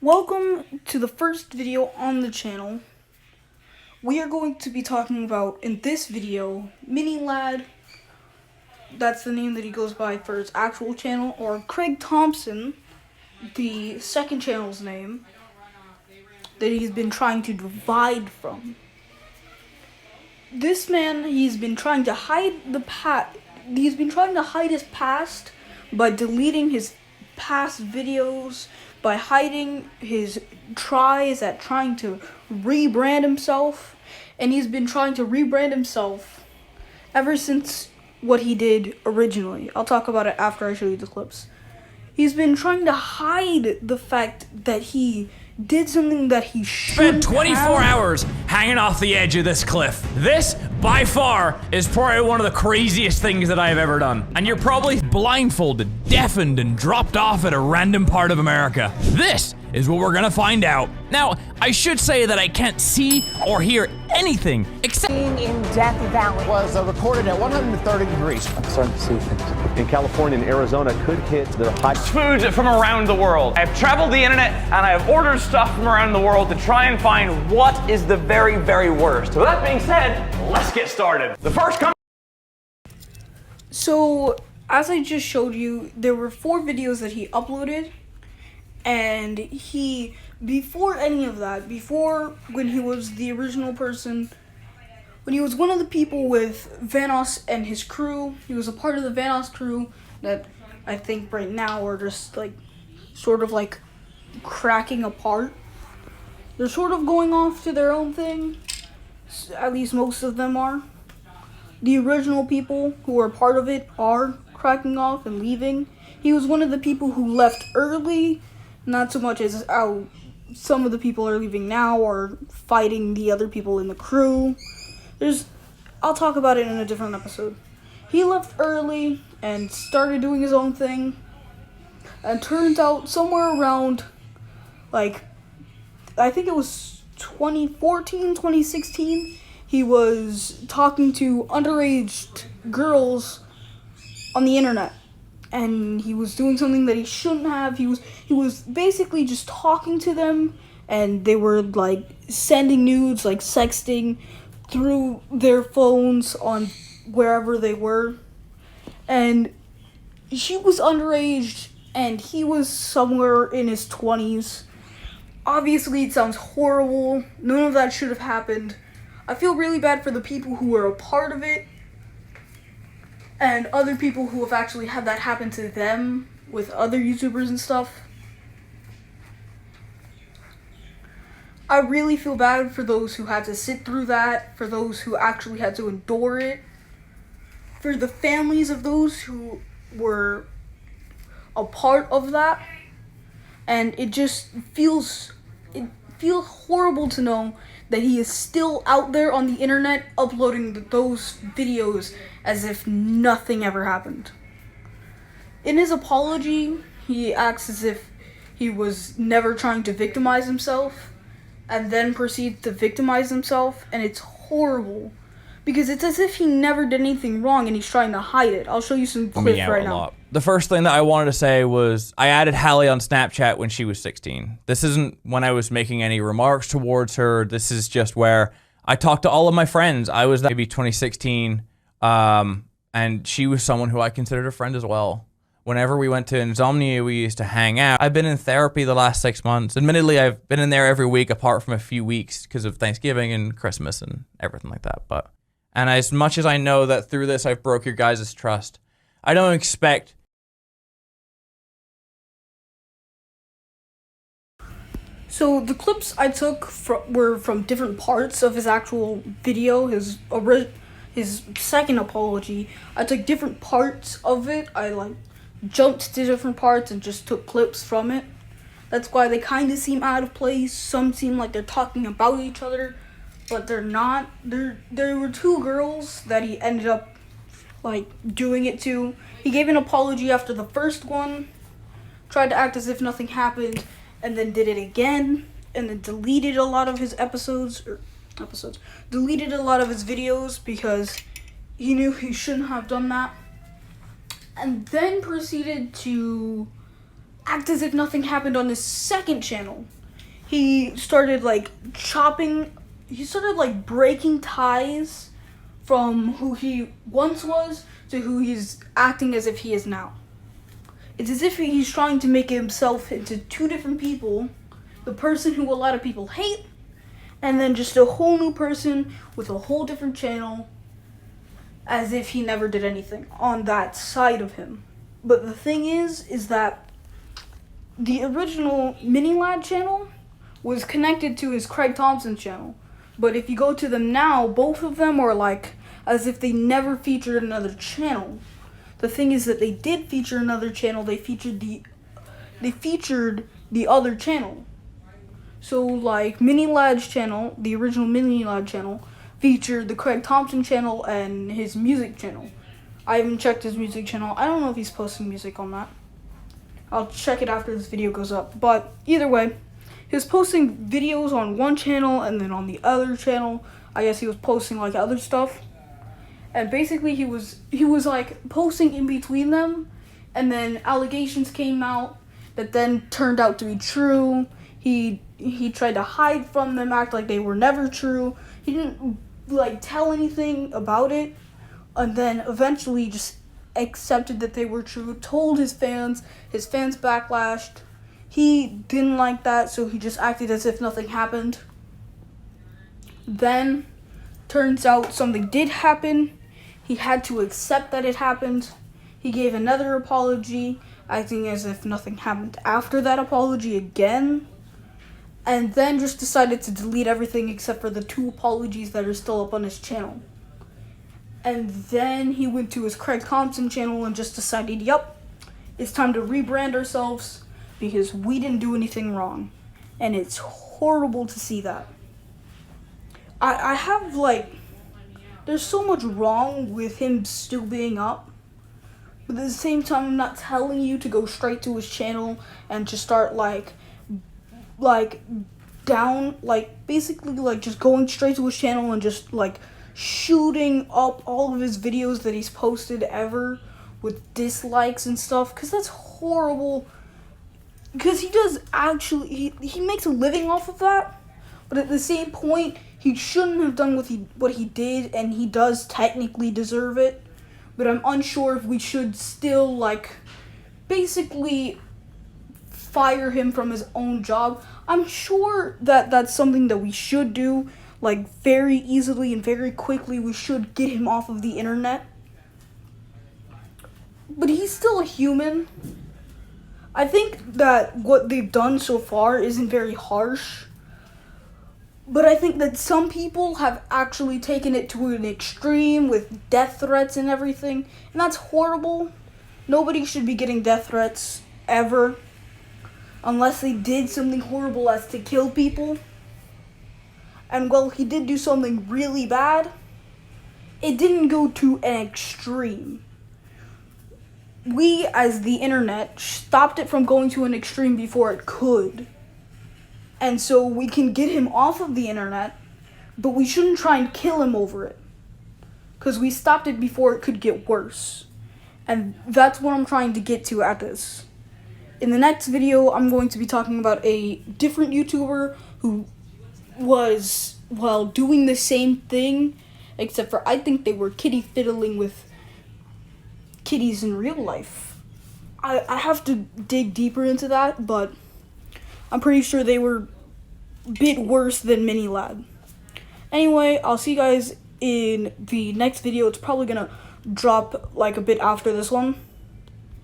Welcome to the first video on the channel. We are going to be talking about, in this video, Mini Lad. That's the name that he goes by for his actual channel, or Craig Thompson, the second channel's name, that he's been trying to divide from. This man, he's been trying to hide his past by deleting his past videos, by hiding his tries at trying to rebrand himself, and he's been trying to rebrand himself ever since what he did originally. I'll talk about it after I show you the clips. He's been trying to hide the fact that he did something that he shouldn't Spent 24 hours hanging off the edge of this cliff. This, by far, is probably one of the craziest things that I've ever done. And you're probably blindfolded, deafened, and dropped off at a random part of America. This is what we're gonna find out. Now, I should say that I can't see or hear anything except in Death Valley was recorded at 130 degrees. I'm starting to see things. In California and Arizona could hit the high. Food from around the world. I've traveled the internet and I have ordered stuff from around the world to try and find what is the very, very worst. With that being said, let's get started. The first So, as I just showed you, there were 4 videos that he uploaded, and before any of that, before when he was the original person, when he was one of the people with Vanos and his crew, he was a part of the Vanos crew that I think right now are just sort of cracking apart. They're sort of going off to their own thing, at least most of them are. The original people who were part of it are cracking off and leaving. He was one of the people who left early, not so much as how some of the people are leaving now or fighting the other people in the crew. I'll talk about it in a different episode. He left early and started doing his own thing, and turns out somewhere around, I think it was 2014, 2016, he was talking to underage girls on the internet. And he was doing something that he shouldn't have. He was basically just talking to them, and they were sending nudes, sexting through their phones on wherever they were. And she was underage and he was somewhere in his 20s. Obviously it sounds horrible. None of that should have happened. I feel really bad for the people who were a part of it, and other people who have actually had that happen to them with other YouTubers and stuff. I really feel bad for those who had to sit through that, for those who actually had to endure it, for the families of those who were a part of that. And it feels horrible to know that he is still out there on the internet uploading those videos as if nothing ever happened. In his apology, he acts as if he was never trying to victimize himself, and then proceeds to victimize himself, and it's horrible, because it's as if he never did anything wrong and he's trying to hide it. I'll show you some clips right now. The first thing that I wanted to say was I added Hallie on Snapchat when she was 16. This isn't when I was making any remarks towards her. This is just where I talked to all of my friends. I was maybe 2016, and she was someone who I considered a friend as well. Whenever we went to Insomnia, we used to hang out. I've been in therapy the last 6 months. Admittedly, I've been in there every week apart from a few weeks because of Thanksgiving and Christmas and everything like that. And as much as I know that through this I've broke your guys' trust, I don't expect... So the clips I took were from different parts of his actual video, his second apology. I took different parts of it. I jumped to different parts and just took clips from it. That's why they kind of seem out of place. Some seem like they're talking about each other, but they're not. There were 2 girls that he ended up doing it to. He gave an apology after the first one, tried to act as if nothing happened, and then did it again, and then deleted a lot of his deleted a lot of his videos because he knew he shouldn't have done that, and then proceeded to act as if nothing happened on his second channel. He started like breaking ties from who he once was to who he's acting as if he is now. It's as if he's trying to make himself into two different people, the person who a lot of people hate, and then just a whole new person with a whole different channel, as if he never did anything on that side of him. But the thing is that the original Mini Lad channel was connected to his Craig Thompson channel. But if you go to them now, both of them are like as if they never featured another channel. The thing is that they did feature another channel. They featured the other channel. So like Mini Lad's channel, the original Mini Lad channel, featured the Craig Thompson channel and his music channel. I haven't checked his music channel. I don't know if he's posting music on that. I'll check it after this video goes up. But either way, he was posting videos on one channel and then on the other channel, I guess he was posting like other stuff. And basically he was like posting in between them, and then allegations came out that then turned out to be true. He tried to hide from them, act like they were never true. He didn't like tell anything about it, and then eventually just accepted that they were true, told his fans backlashed. He didn't like that, so he just acted as if nothing happened. Then turns out something did happen. He had to accept that it happened. He gave another apology, acting as if nothing happened after that apology again. And then just decided to delete everything except for the 2 apologies that are still up on his channel. And then he went to his Craig Thompson channel and just decided, yup, it's time to rebrand ourselves because we didn't do anything wrong. And it's horrible to see that. I have like, there's so much wrong with him still being up. But at the same time, I'm not telling you to go straight to his channel and just start basically just going straight to his channel and just like shooting up all of his videos that he's posted ever with dislikes and stuff, because that's horrible. Because he does actually, he makes a living off of that, but at the same point, he shouldn't have done what he did, and he does technically deserve it. But I'm unsure if we should still like basically fire him from his own job. I'm sure that that's something that we should do, like very easily and very quickly. We should get him off of the internet. But he's still a human. I think that what they've done so far isn't very harsh. But I think that some people have actually taken it to an extreme with death threats and everything. And that's horrible. Nobody should be getting death threats ever, unless they did something horrible as to kill people. And well, he did do something really bad. It didn't go to an extreme. We, as the internet, stopped it from going to an extreme before it could. And so we can get him off of the internet, but we shouldn't try and kill him over it, because we stopped it before it could get worse. And that's what I'm trying to get to at this. In the next video, I'm going to be talking about a different YouTuber who was, well, doing the same thing, except for I think they were kitty fiddling with kitties in real life. I have to dig deeper into that, but I'm pretty sure they were a bit worse than Mini Lad. Anyway, I'll see you guys in the next video. It's probably gonna drop like a bit after this one.